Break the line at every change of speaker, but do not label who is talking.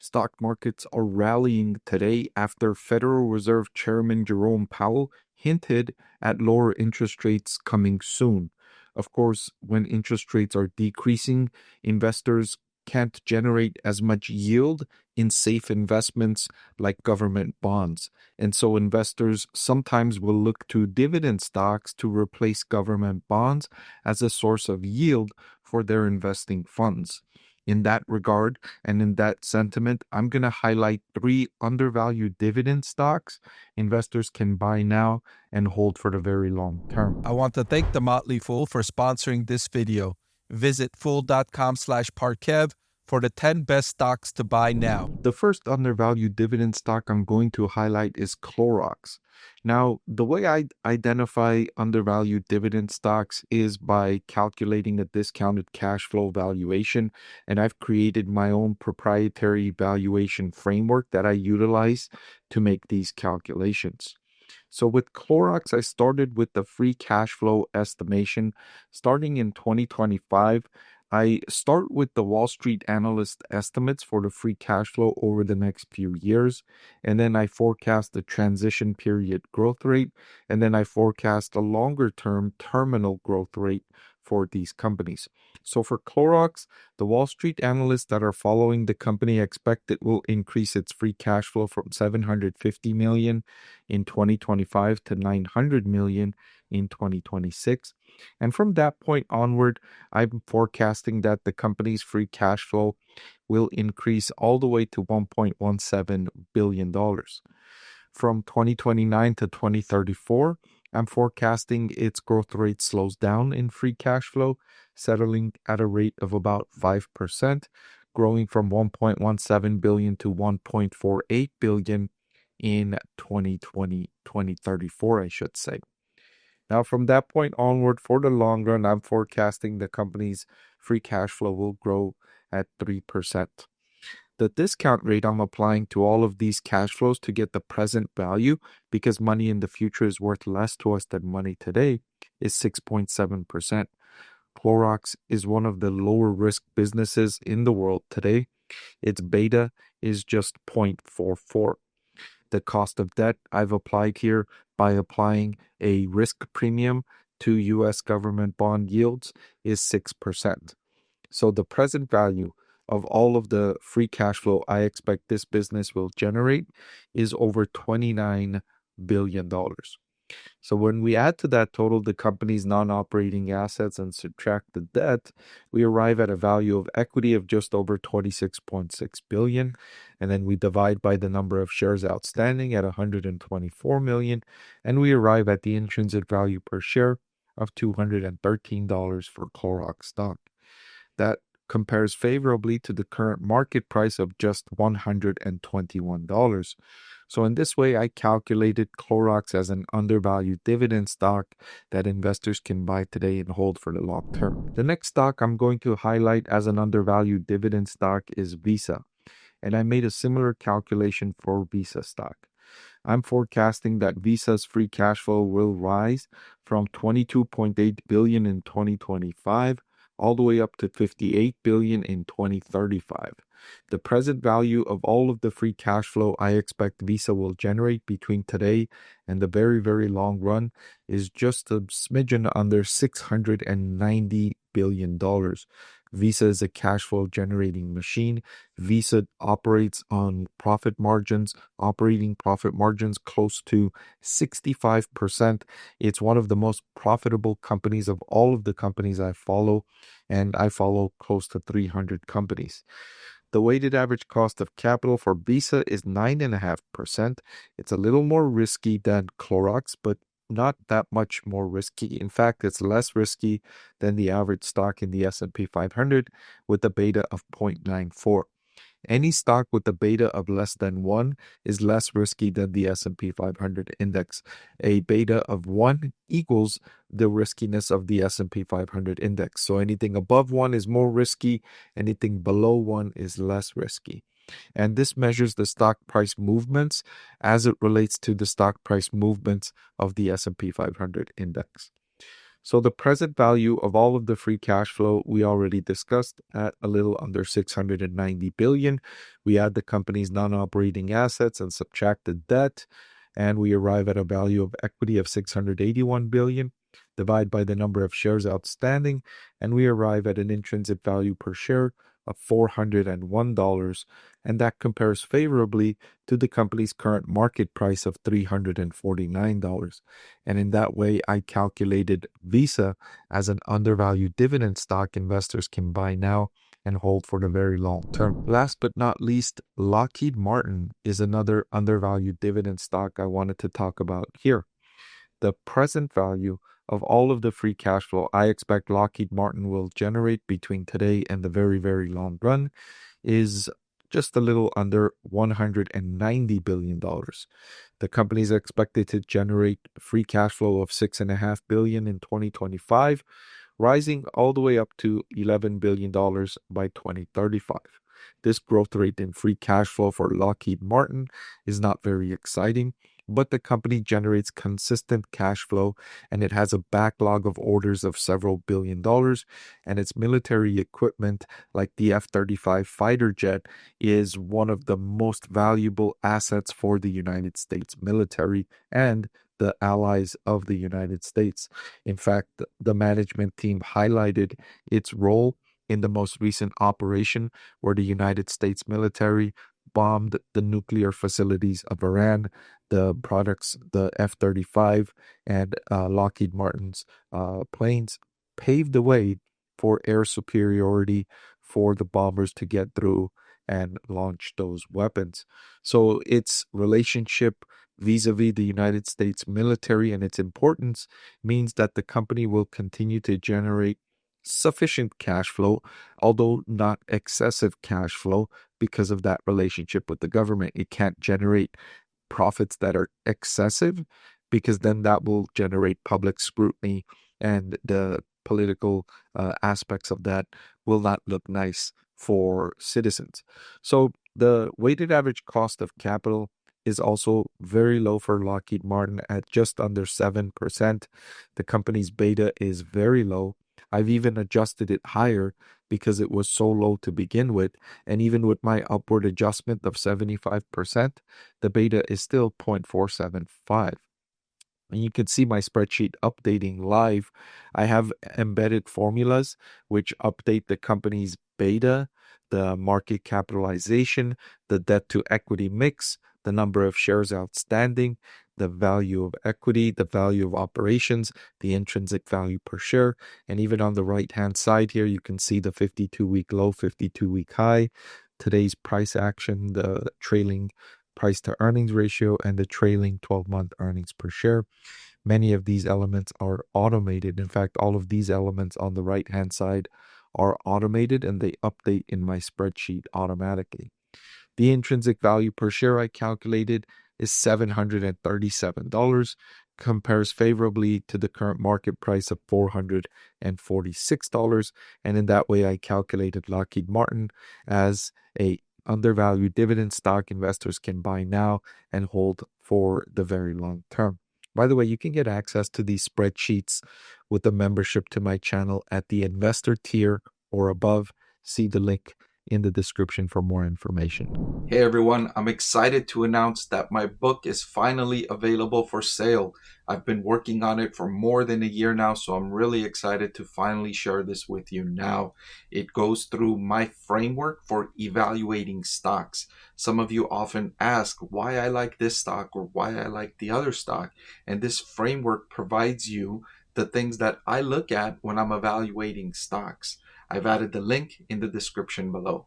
Stock markets are rallying today after Federal Reserve Chairman Jerome Powell hinted at lower interest rates coming soon. Of course, when interest rates are decreasing, investors can't generate as much yield in safe investments like government bonds. And so investors sometimes will look to dividend stocks to replace government bonds as a source of yield for their investing funds. In that regard and in that sentiment, I'm going to highlight 3 undervalued dividend stocks investors can buy now and hold for the very long term.
I want to thank the Motley Fool for sponsoring this video. Visit fool.com/Parkev for the 10 best stocks to buy now.
The first undervalued dividend stock I'm going to highlight is Clorox. Now, the way I identify undervalued dividend stocks is by calculating a discounted cash flow valuation, and I've created my own proprietary valuation framework that I utilize to make these calculations. So with Clorox, I started with the free cash flow estimation starting in 2025. I start with the Wall Street analyst estimates for the free cash flow over the next few years. And then I forecast the transition period growth rate. And then I forecast a longer term terminal growth rate for these companies. So for Clorox, the Wall Street analysts that are following the company expect it will increase its free cash flow from $750 million in 2025 to $900 million in 2026. And from that point onward, I'm forecasting that the company's free cash flow will increase all the way to $1.17 billion. From 2029 to 2034, I'm forecasting its growth rate slows down in free cash flow, settling at a rate of about 5%, growing from 1.17 billion to 1.48 billion in 2034, I should say. Now, from that point onward, for the long run, I'm forecasting the company's free cash flow will grow at 3%. The discount rate I'm applying to all of these cash flows to get the present value, because money in the future is worth less to us than money today, is 6.7%. Clorox is one of the lower risk businesses in the world today. Its beta is just 0.44. The cost of debt I've applied here by applying a risk premium to U.S. government bond yields is 6%. So the present value of all of the free cash flow I expect this business will generate is over $29 billion. So when we add to that total the company's non-operating assets and subtract the debt, we arrive at a value of equity of just over $26.6 billion. And then we divide by the number of shares outstanding at 124 million. And we arrive at the intrinsic value per share of $213 for Clorox stock. That compares favorably to the current market price of just $121. So in this way, I calculated Clorox as an undervalued dividend stock that investors can buy today and hold for the long term. The next stock I'm going to highlight as an undervalued dividend stock is Visa. And I made a similar calculation for Visa stock. I'm forecasting that Visa's free cash flow will rise from $22.8 billion in 2025 all the way up to $58 billion in 2035. The present value of all of the free cash flow I expect Visa will generate between today and the very, very long run is just a smidgen under $690 billion. Visa is a cash flow generating machine. Visa operates on profit margins, operating profit margins close to 65%. It's one of the most profitable companies of all of the companies I follow, and I follow close to 300 companies. The weighted average cost of capital for Visa is 9.5%. It's a little more risky than Clorox, but not that much more risky. In fact, it's less risky than the average stock in the S&P 500 with a beta of 0.94. Any stock with a beta of less than 1 is less risky than the S&P 500 index. A beta of 1 equals the riskiness of the S&P 500 index. So anything above 1 is more risky, anything below 1 is less risky. And this measures the stock price movements as it relates to the stock price movements of the S&P 500 index. So the present value of all of the free cash flow we already discussed at a little under 690 billion. We add the company's non-operating assets and subtract the debt, and we arrive at a value of equity of 681 billion. Divide by the number of shares outstanding, and we arrive at an intrinsic value per share of $401, and that compares favorably to the company's current market price of $349. And in that way, I calculated Visa as an undervalued dividend stock investors can buy now and hold for the very long term. Last but not least, Lockheed Martin is another undervalued dividend stock I wanted to talk about here. The present value of all of the free cash flow I expect Lockheed Martin will generate between today and the very, very long run is just a little under $190 billion. The company is expected to generate free cash flow of $6.5 billion in 2025, rising all the way up to $11 billion by 2035. This growth rate in free cash flow for Lockheed Martin is not very exciting, but the company generates consistent cash flow and it has a backlog of orders of several billion dollars, and its military equipment like the F-35 fighter jet is one of the most valuable assets for the United States military and the allies of the United States. In fact, the management team highlighted its role in the most recent operation where the United States military bombed the nuclear facilities of Iran. The products, the F-35 and Lockheed Martin's planes paved the way for air superiority for the bombers to get through and launch those weapons. So its relationship vis-a-vis the United States military and its importance means that the company will continue to generate sufficient cash flow, although not excessive cash flow because of that relationship with the government. It can't generate profits that are excessive because then that will generate public scrutiny and the political aspects of that will not look nice for citizens. So the weighted average cost of capital is also very low for Lockheed Martin at just under 7%. The company's beta is very low. I've even adjusted it higher because it was so low to begin with. And even with my upward adjustment of 75%, the beta is still 0.475. And you can see my spreadsheet updating live. I have embedded formulas which update the company's beta, the market capitalization, the debt to equity mix, the number of shares outstanding, the value of equity, the value of operations, the intrinsic value per share. And even on the right-hand side here, you can see the 52-week low, 52-week high, today's price action, the trailing price to earnings ratio, and the trailing 12-month earnings per share. Many of these elements are automated. In fact, all of these elements on the right-hand side are automated and they update in my spreadsheet automatically. The intrinsic value per share I calculated is $737, compares favorably to the current market price of $446. And in that way, I calculated Lockheed Martin as a undervalued dividend stock investors can buy now and hold for the very long term. By the way, you can get access to these spreadsheets with a membership to my channel at the investor tier or above. See the link in the description for more information. Hey everyone, I'm excited to announce that my book is finally available for sale. I've been working on it for more than a year now, so I'm really excited to finally share this with you now. It goes through my framework for evaluating stocks. Some of you often ask why I like this stock or why I like the other stock, and this framework provides you the things that I look at when I'm evaluating stocks. I've added the link in the description below.